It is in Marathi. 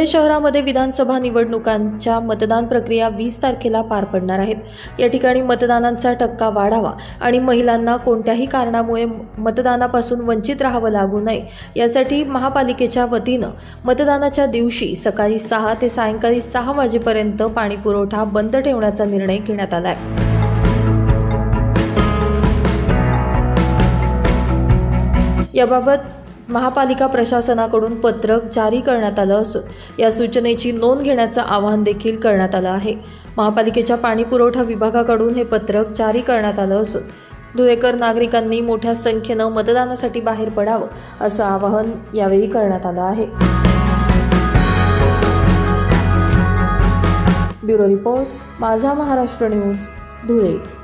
धुळे शहरामध्ये विधानसभा निवडणुकांच्या मतदान प्रक्रिया 20 तारखेला पार पडणार आहेत। या ठिकाणी मतदानाचा टक्का वाढावा आणि महिलांना कोणत्याही कारणामुळे मतदानापासून वंचित राहावं लागू नये यासाठी महापालिकेच्या वतीनं मतदानाच्या दिवशी सकाळी 6 ते सायंकाळी 6 वाजेपर्यंत पाणी पुरवठा बंद ठेवण्याचा निर्णय घेण्यात आला आहे। याबाबत महापालिका प्रशासनाकडून पत्रक जारी करण्यात आलं असून या सूचनेची नोंद घेण्याचं आवाहन देखील करण्यात आलं आहे। महापालिकेच्या पाणी पुरवठा विभागाकडून हे पत्रक जारी करण्यात आलं असून धुळेकर नागरिकांनी मोठ्या संख्येनं मतदानासाठी बाहेर पडावं असं आवाहन यावेळी करण्यात आलं आहे। ब्युरो रिपोर्ट, माझा महाराष्ट्र न्यूज, धुळे।